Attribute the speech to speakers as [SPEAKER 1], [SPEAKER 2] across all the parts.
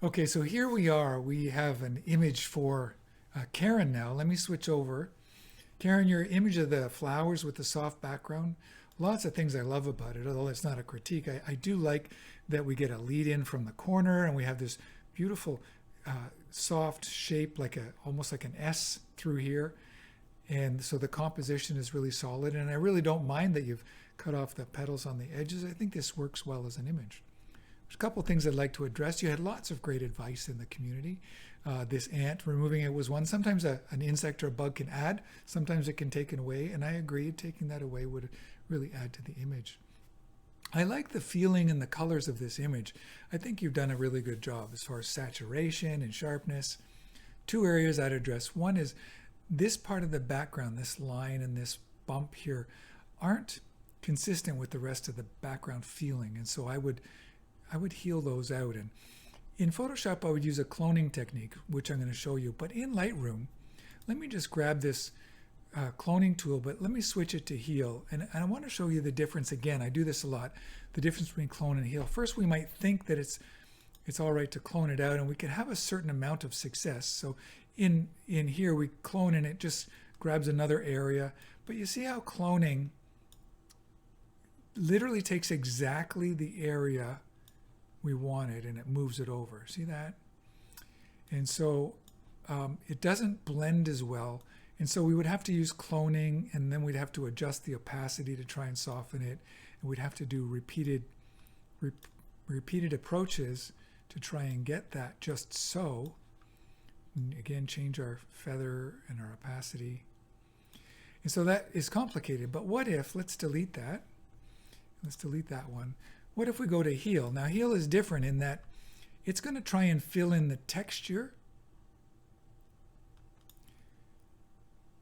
[SPEAKER 1] Okay, so here we are. We have an image for Karen now. Let me switch over. Karen, your image of the flowers with the soft background, lots of things I love about it, although it's not a critique. I do like that we get a lead in from the corner and we have this beautiful soft shape, like almost like an S through here. And so the composition is really solid. And I really don't mind that you've cut off the petals on the edges. I think this works well as an image. There's a couple of things I'd like to address. You had lots of great advice in the community. This ant, removing it was one. Sometimes an insect or a bug can add, sometimes it can take it away, and I agree, taking that away would really add to the image. I like the feeling and the colors of this image. I think you've done a really good job as far as saturation and sharpness. Two areas I'd address. One is this part of the background, this line and this bump here, aren't consistent with the rest of the background feeling, and so I would heal those out. And in Photoshop, I would use a cloning technique, which I'm going to show you. But in Lightroom, let me just grab this cloning tool, but let me switch it to heal. And I want to show you the difference again. I do this a lot, the difference between clone and heal. First, we might think that it's all right to clone it out, and we could have a certain amount of success. So in here, we clone and it just grabs another area. But you see how cloning literally takes exactly the area we wanted and it moves it over. See that? And so it doesn't blend as well. And so we would have to use cloning, and then we'd have to adjust the opacity to try and soften it. And we'd have to do repeated approaches to try and get that just so. And again, change our feather and our opacity. And so that is complicated. But what if, let's delete that. Let's delete that one. What if we go to heal? Now heal is different in that it's going to try and fill in the texture,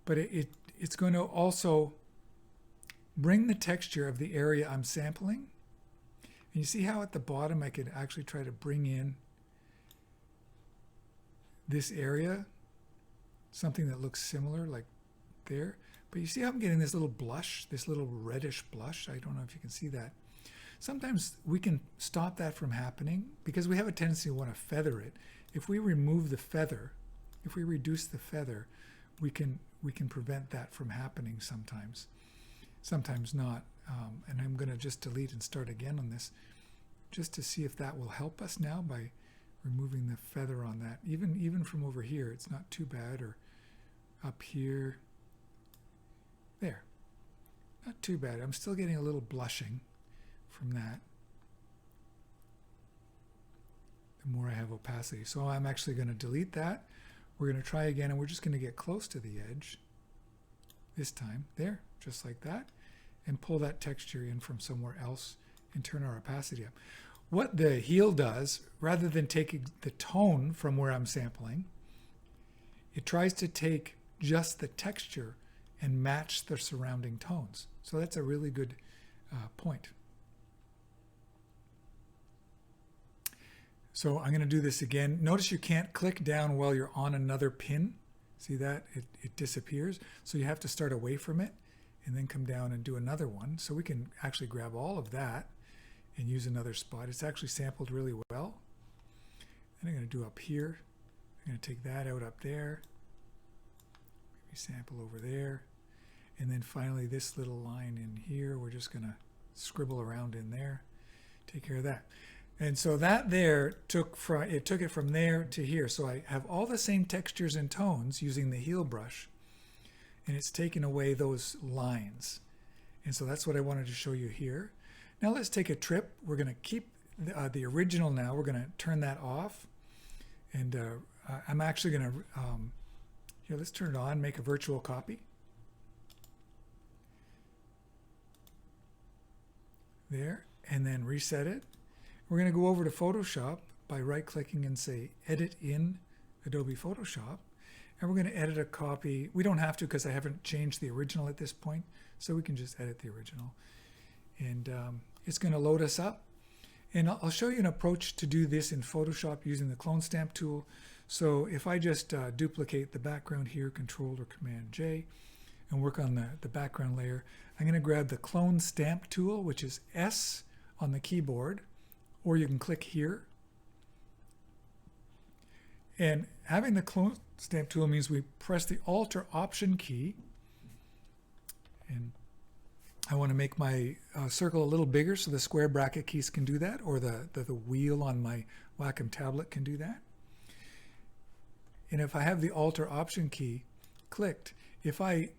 [SPEAKER 1] but it's going to also bring the texture of the area I'm sampling. And you see how at the bottom I could actually try to bring in this area, something that looks similar like there. But you see how I'm getting this little blush, this little reddish blush? I don't know if you can see that. Sometimes we can stop that from happening because we have a tendency to want to feather it. If we remove the feather, if we reduce the feather, we can prevent that from happening sometimes. Sometimes not. And I'm going to just delete and start again on this just to see if that will help us now by removing the feather on that. Even from over here, it's not too bad, or up here. There. Not too bad. I'm still getting a little blushing from that. The more I have opacity. So I'm actually going to delete that. We're going to try again, and we're just going to get close to the edge this time. There, just like that. And pull that texture in from somewhere else and turn our opacity up. What the heal does, rather than taking the tone from where I'm sampling, it tries to take just the texture and match the surrounding tones. So that's a really good point. So I'm going to do this again. Notice you can't click down while you're on another pin. See that? It disappears. So you have to start away from it and then come down and do another one. So we can actually grab all of that and use another spot. It's actually sampled really well. And I'm going to do up here. I'm going to take that out up there. Maybe sample over there. And then finally this little line in here, we're just going to scribble around in there. Take care of that. And so that there took it from there to here. So I have all the same textures and tones using the heal brush, and it's taken away those lines. And so that's what I wanted to show you here. Now let's take a trip. We're going to keep the original now. We're going to turn that off. And I'm actually going to, here, let's turn it on, make a virtual copy. There, and then reset it. We're going to go over to Photoshop by right-clicking and say Edit in Adobe Photoshop. And we're going to edit a copy. We don't have to because I haven't changed the original at this point, so we can just edit the original. And it's going to load us up. And I'll show you an approach to do this in Photoshop using the Clone Stamp tool. So if I just duplicate the background here, Control or Command J, and work on the background layer, I'm going to grab the Clone Stamp tool, which is S on the keyboard, or you can click here And having the clone stamp tool means we press the Alt or Option key. And I want to make my circle a little bigger so the square bracket keys can do that, or the wheel on my Wacom tablet can do that. And if I have the Alt or Option key clicked, if I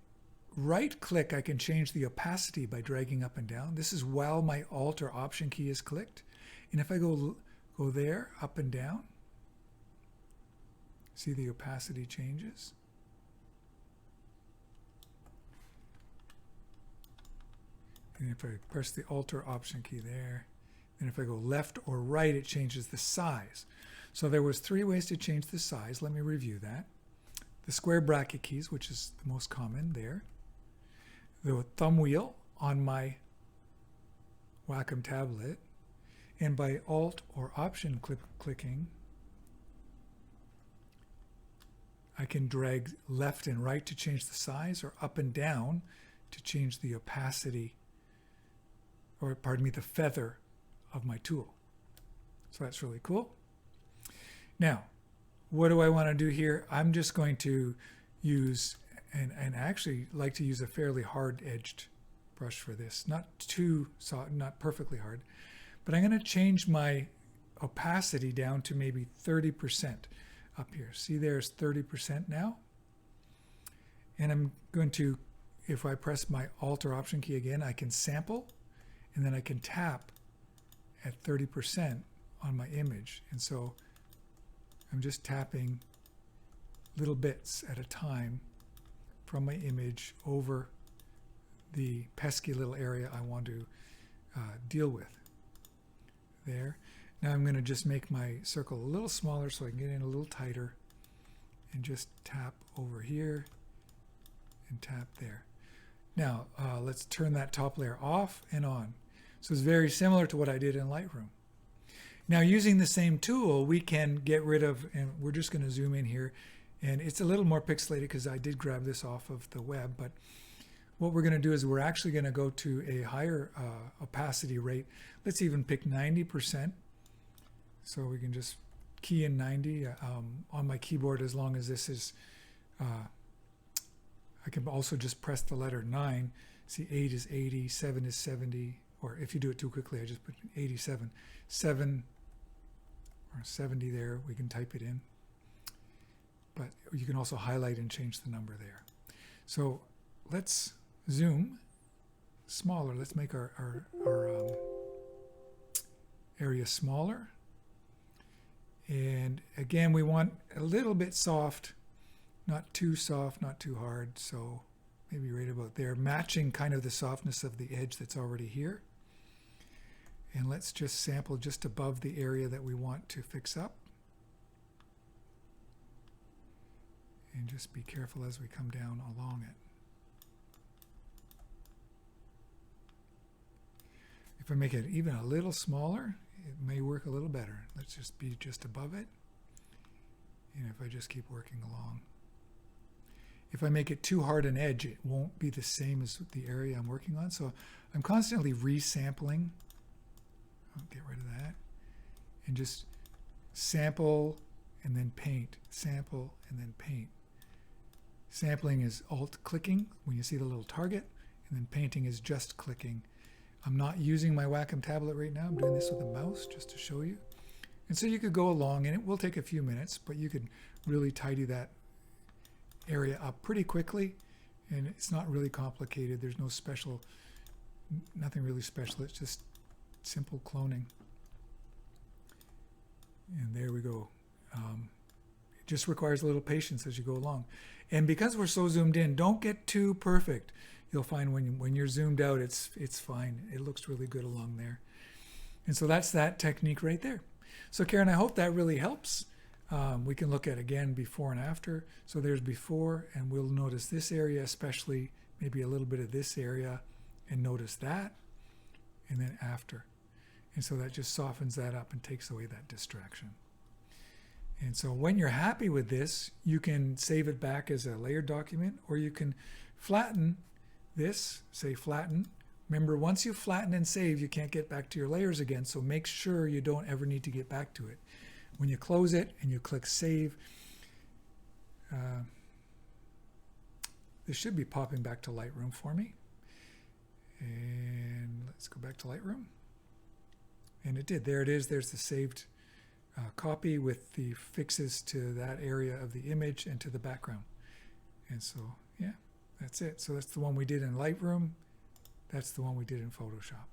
[SPEAKER 1] right click, I can change the opacity by dragging up and down. This is while my Alt or Option key is clicked. And if I go there, up and down, see the opacity changes. And if I press the Alt or Option key there, and if I go left or right, it changes the size. So there was 3 ways to change the size. Let me review that. The square bracket keys, which is the most common there. The thumb wheel on my Wacom tablet. And by Alt or Option clicking, I can drag left and right to change the size, or up and down to change the opacity, or pardon me, the feather of my tool. So that's really cool. Now, what do I want to do here? I'm just going to use, and actually like to use a fairly hard-edged brush for this. Not too soft, not perfectly hard, but I'm going to change my opacity down to maybe 30% up here. See, there's 30% now. And I'm going to, if I press my Alt or Option key again, I can sample, and then I can tap at 30% on my image. And so I'm just tapping little bits at a time from my image over the pesky little area I want to deal with. There. Now I'm going to just make my circle a little smaller so I can get in a little tighter, and just tap over here and tap there. Now let's turn that top layer off and on. So it's very similar to what I did in Lightroom. Now, using the same tool, we can get rid of, and we're just going to zoom in here, and it's a little more pixelated because I did grab this off of the web, but what we're going to do is we're actually going to go to a higher opacity rate. Let's even pick 90%. So we can just key in 90 on my keyboard, as long as this is, I can also just press the letter 9. See, 8 is 80, 7 is 70, or if you do it too quickly, I just put 87. 7 or 70 there, we can type it in. But you can also highlight and change the number there. So let's zoom smaller. Let's make our area smaller. And again, we want a little bit soft, not too soft, not too hard. So maybe right about there, matching kind of the softness of the edge that's already here. And let's just sample just above the area that we want to fix up. And just be careful as we come down along it. If I make it even a little smaller, it may work a little better. Let's just be just above it. And if I just keep working along. If I make it too hard an edge, it won't be the same as the area I'm working on. So I'm constantly resampling. I'll get rid of that. And just sample and then paint. Sample and then paint. Sampling is Alt-clicking when you see the little target, and then painting is just clicking. I'm not using my Wacom tablet right now. I'm doing this with a mouse just to show you. And so you could go along, and it will take a few minutes, but you could really tidy that area up pretty quickly, and it's not really complicated. There's no special, nothing really special. It's just simple cloning. And there we go. It just requires a little patience as you go along. And because we're so zoomed in, don't get too perfect. You'll find when you're zoomed out, it's fine. It looks really good along there. And so that's that technique right there. So Karen, I hope that really helps. We can look at, again, before and after. So there's before, and we'll notice this area especially, maybe a little bit of this area, and notice that, and then after. And so that just softens that up and takes away that distraction. And so when you're happy with this, you can save it back as a layered document, or you can flatten this, say flatten. Remember, once you flatten and save, you can't get back to your layers again, so make sure you don't ever need to get back to it. When you close it and you click Save, this should be popping back to Lightroom for me. And let's go back to Lightroom. And it did. There it is. There's the saved copy with the fixes to that area of the image and to the background. And so, yeah, that's it. So that's the one we did in Lightroom. That's the one we did in Photoshop.